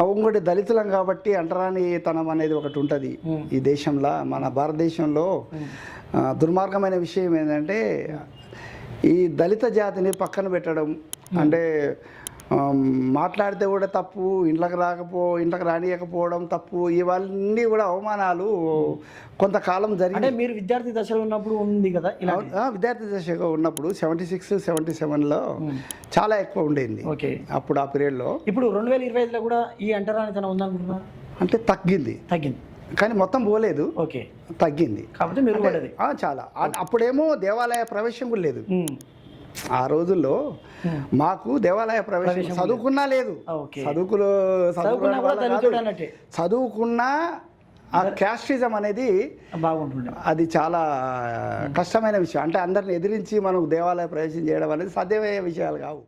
ఇంకోటి దళితులం కాబట్టి అంటరానితనం అనేది ఒకటి ఉంటుంది ఈ దేశంలో. మన భారతదేశంలో దుర్మార్గమైన విషయం ఏంటంటే ఈ దళిత జాతిని పక్కన పెట్టడం. అంటే మాట్లాడితే కూడా తప్పు, ఇంట్లోకి రానియకపోవడం తప్పు, ఇవన్నీ కూడా అవమానాలు కొంతకాలం జరిగి. అంటే మీరు విద్యార్థి దశలో ఉన్నప్పుడు ఉంది కదా ఇలా? విద్యార్థి దశగా ఉన్నప్పుడు 76, 77లో చాలా ఎక్కువ ఉండేది. ఓకే, అప్పుడు ఆ పీరియడ్లో. ఇప్పుడు 2025లో కూడా ఈ అంటరానితనం ఉందనుకుంటున్నా? అంటే తగ్గింది కానీ మొత్తం పోలేదు. ఓకే, తగ్గింది కాబట్టి మెరుగుపడ్డది చాలా. అప్పుడేమో దేవాలయ ప్రవేశం కూడా లేదు ఆ రోజుల్లో. మాకు దేవాలయ ప్రవేశం చదువుకున్నా లేదు. చదువుకున్నా ఆ క్యాస్టిజం అనేది బాగుంటుంది. అది చాలా కష్టమైన విషయం. అంటే అందరిని ఎదిరించి మనకు దేవాలయ ప్రవేశం చేయడం అనేది సాధ్యమయ్యే విషయాలు కావు.